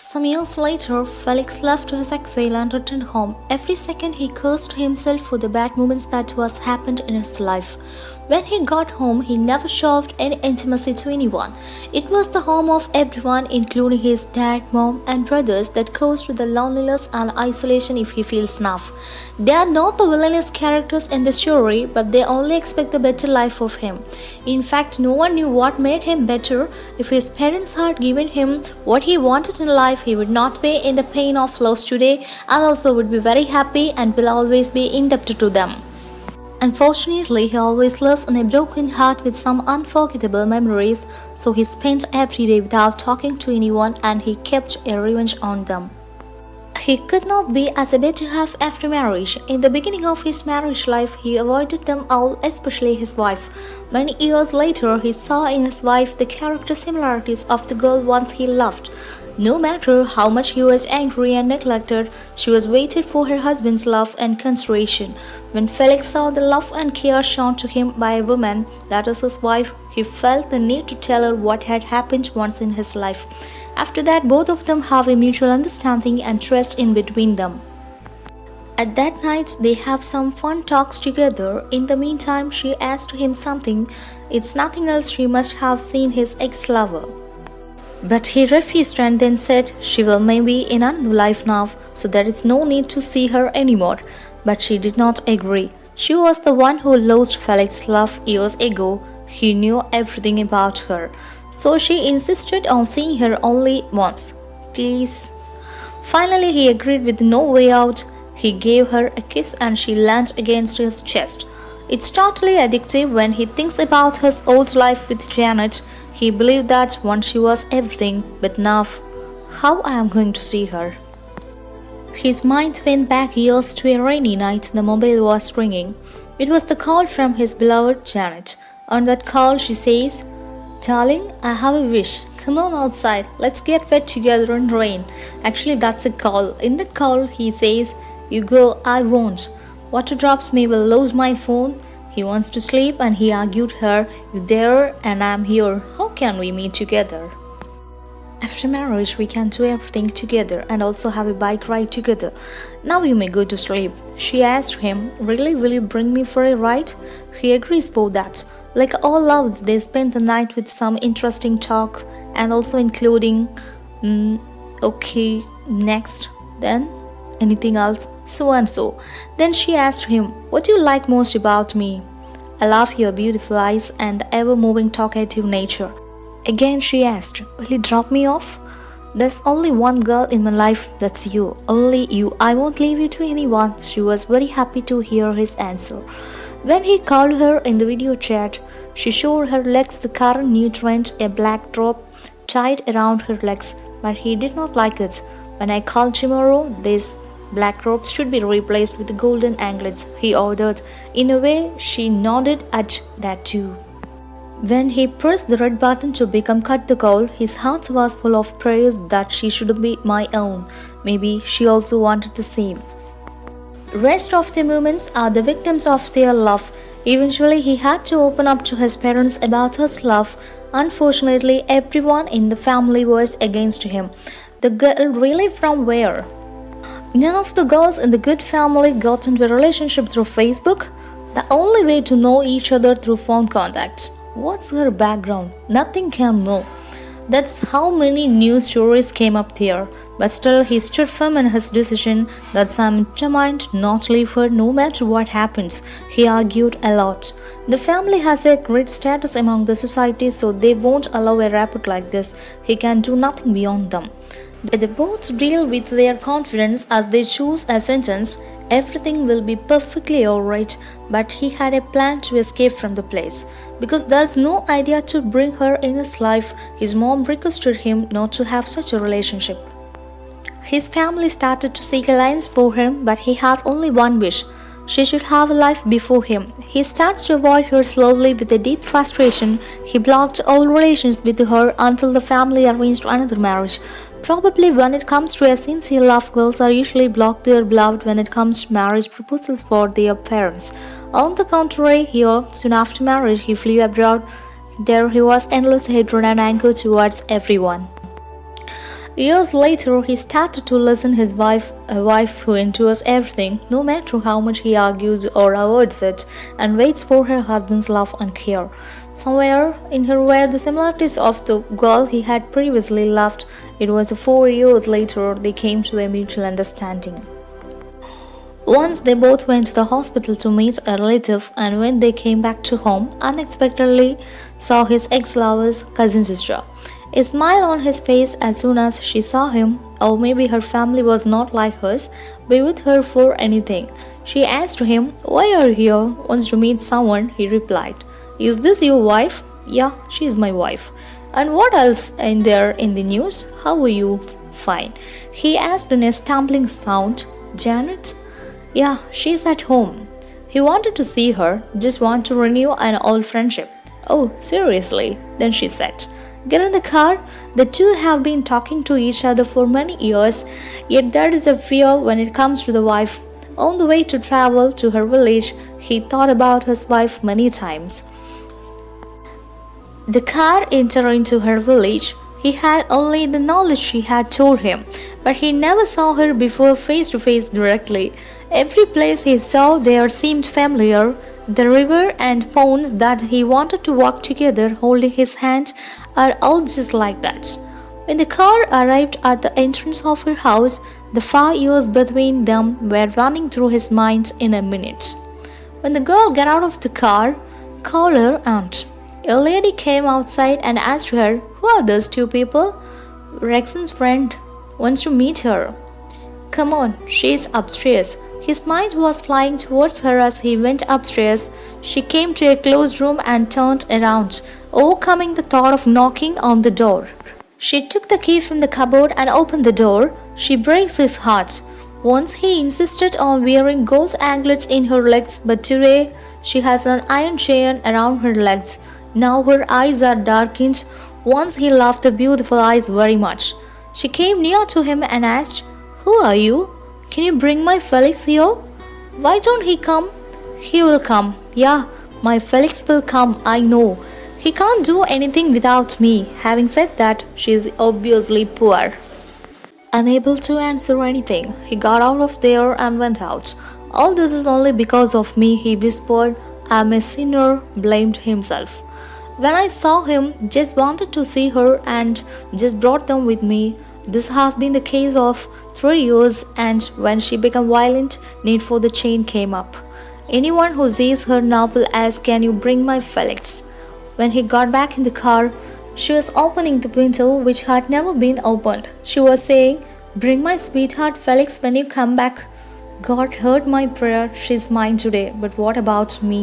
Some years later, Felix left his exile and returned home. Every second he cursed himself for the bad moments that was happened in his life. When he got home, he never showed any intimacy to anyone. It was the home of everyone, including his dad, mom, and brothers, that goes through the loneliness and isolation if he feels enough. They are not the villainous characters in the story, but they only expect the better life of him. In fact, no one knew what made him better. If his parents had given him what he wanted in life, he would not be in the pain of loss today, and also would be very happy and will always be indebted to them. Unfortunately, he always lives in a broken heart with some unforgettable memories, so he spent every day without talking to anyone and he kept a revenge on them. He could not be as a better half after marriage. In the beginning of his marriage life, he avoided them all, especially his wife. Many years later, he saw in his wife the character similarities of the girl once he loved. No matter how much he was angry and neglected, she was waited for her husband's love and consideration. When Felix saw the love and care shown to him by a woman, that is his wife, he felt the need to tell her what had happened once in his life. After that, both of them have a mutual understanding and trust in between them. At that night, they have some fun talks together. In the meantime, she asked him something. It's nothing else, she must have seen his ex-lover. But he refused and then said she will maybe in another life now, so there is no need to see her anymore. But she did not agree. She was the one who lost Felix's love years ago. He knew everything about her. So she insisted on seeing her only once. Please. Finally, he agreed with no way out. He gave her a kiss and she leaned against his chest. It's totally addictive when he thinks about his old life with Janet. He believed that once she was everything, but now, how I am going to see her? His mind went back years to a rainy night. The mobile was ringing. It was the call from his beloved Janet. On that call, she says, "Darling, I have a wish. Come on outside. Let's get wet together in rain." Actually, that's a call. In the call, he says, "You go, I won't. Water drops me will lose my phone." He wants to sleep and he argued her, "You there and I'm here. How can we meet together? After marriage, we can do everything together and also have a bike ride together. Now you may go to sleep." She asked him, "Really, will you bring me for a ride?" He agrees for that. Like all loves, they spent the night with some interesting talk and also including, okay, next, then, anything else, so and so. Then she asked him, "What do you like most about me?" "I love your beautiful eyes and the ever-moving talkative nature." Again she asked, "Will you drop me off?" "There's only one girl in my life, that's you. Only you. I won't leave you to anyone." She was very happy to hear his answer. When he called her in the video chat, she showed her legs the current new trend, a black drop tied around her legs, but he did not like it. "When I call tomorrow, these black ropes should be replaced with golden anklets," he ordered. In a way, she nodded at that too. When he pressed the red button to become cut the call, his heart was full of praise that she should be my own. Maybe she also wanted the same. Rest of the moments are the victims of their love. Eventually, he had to open up to his parents about his love. Unfortunately, everyone in the family was against him. The girl really from where? None of the girls in the good family got into a relationship through Facebook. The only way to know each other through phone contacts. What's her background? Nothing can know. That's how many news stories came up there. But still, he stood firm in his decision that I'm determined not to leave her no matter what happens. He argued a lot. The family has a great status among the society, so they won't allow a rapport like this. He can do nothing beyond them. They both deal with their confidence as they choose a sentence. Everything will be perfectly alright, but he had a plan to escape from the place. Because there's no idea to bring her in his life, his mom requested him not to have such a relationship. His family started to seek alliance for him, but he had only one wish. She should have a life before him. He starts to avoid her slowly with a deep frustration. He blocked all relations with her until the family arranged another marriage. Probably when it comes to a sincere love, girls are usually blocked their beloved when it comes to marriage proposals for their parents. On the contrary, here, soon after marriage, he flew abroad. There he was endless hatred and anger towards everyone. Years later, he started to listen his wife, a wife who endures everything, no matter how much he argues or avoids it, and waits for her husband's love and care. Somewhere in her were the similarities of the girl he had previously loved. It was 4 years later they came to a mutual understanding. Once they both went to the hospital to meet a relative, and when they came back to home, unexpectedly saw his ex-lover's cousin sister. A smile on his face as soon as she saw him, or maybe her family was not like hers, be with her for anything. She asked him, "Why are you here? Wants to meet someone," he replied. "Is this your wife?" "Yeah, she is my wife." "And what else in there in the news? How are you?" "Fine," he asked in a stumbling sound. "Janet?" "Yeah, she's at home." He wanted to see her, just want to renew an old friendship. "Oh, seriously?" Then she said, "Get in the car." The two have been talking to each other for many years, yet there is a fear when it comes to the wife. On the way to travel to her village, he thought about his wife many times. The car entered into her village. He had only the knowledge she had told him, but he never saw her before face to face directly. Every place he saw there seemed familiar. The river and ponds that he wanted to walk together holding his hand are all just like that. When the car arrived at the entrance of her house, the 5 years between them were running through his mind in a minute. When the girl got out of the car, called her aunt. A lady came outside and asked her, "Who are those two people?" "Rexon's friend wants to meet her." "Come on, she's upstairs." His mind was flying towards her as he went upstairs. She came to a closed room and turned around, overcoming the thought of knocking on the door. She took the key from the cupboard and opened the door. She breaks his heart. Once he insisted on wearing gold anklets in her legs, but today she has an iron chain around her legs. Now her eyes are darkened. Once he loved the beautiful eyes very much. She came near to him and asked, "Who are you? Can you bring my Felix here?" "Why don't he come?" "He will come. Yeah, my Felix will come, I know. He can't do anything without me." Having said that, she is obviously poor. Unable to answer anything, he got out of there and went out. "All this is only because of me," he whispered. "I'm a sinner," blamed himself. When I saw him, just wanted to see her and just brought them with me. This has been the case of 3 years, and when she became violent, need for the chain came up. Anyone who sees her now will ask, "Can you bring my Felix?" When he got back in the car, she was opening the window which had never been opened. She was saying, "Bring my sweetheart Felix when you come back." God heard my prayer. She's mine today, but what about me?